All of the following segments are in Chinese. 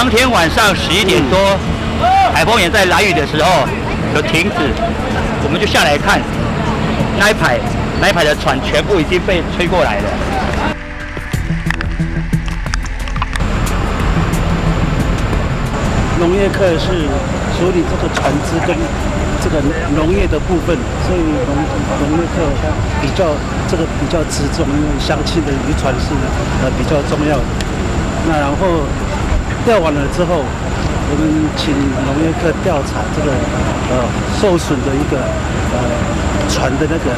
当天晚上11点多，海峰岩在来雨的时候有停止，我们就下来看，那一排的船全部已经被吹过来了。农业课是处理这个船只跟这个农业的部分，所以农业课它比较吃重，因为相亲的渔船是比较重要的。那然后钓完了之后，我们请农业课调查这个受损的一个船的那个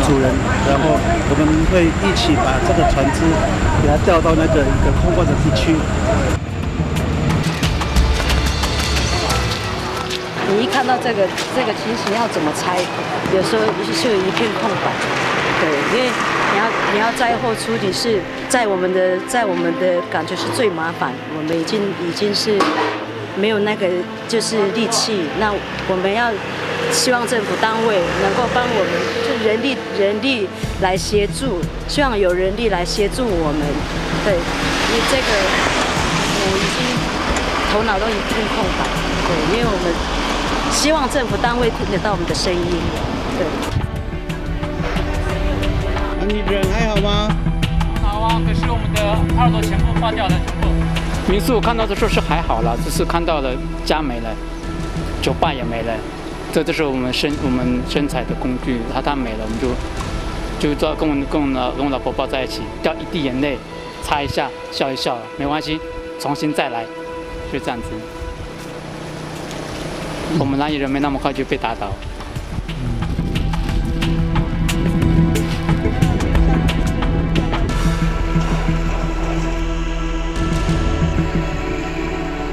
主人，然后我们会一起把这个船只给它调到那个一个空旷的地区。你一看到这个情形要怎么拆，有时候就有一片空白。对，因为你要灾后处理是在我们的感觉是最麻烦，我们已经是没有那个就是力气，那我们要希望政府单位能够帮我们，就人力来协助，希望有人力来协助我们。对，因为这个我已经头脑都一片空白。对，因为我们希望政府单位听得到我们的声音。对。你人还好吗？好啊，可是我们的2楼全部挂掉了，全部。民宿看到的时候是还好了，只是看到了家没了，酒吧也没了，这就是我们生财的工具，它没了，我们就跟我老婆抱在一起，掉一滴眼泪，擦一下，笑一笑，没关系，重新再来，就这样子。我们南屿人没那么快就被打倒。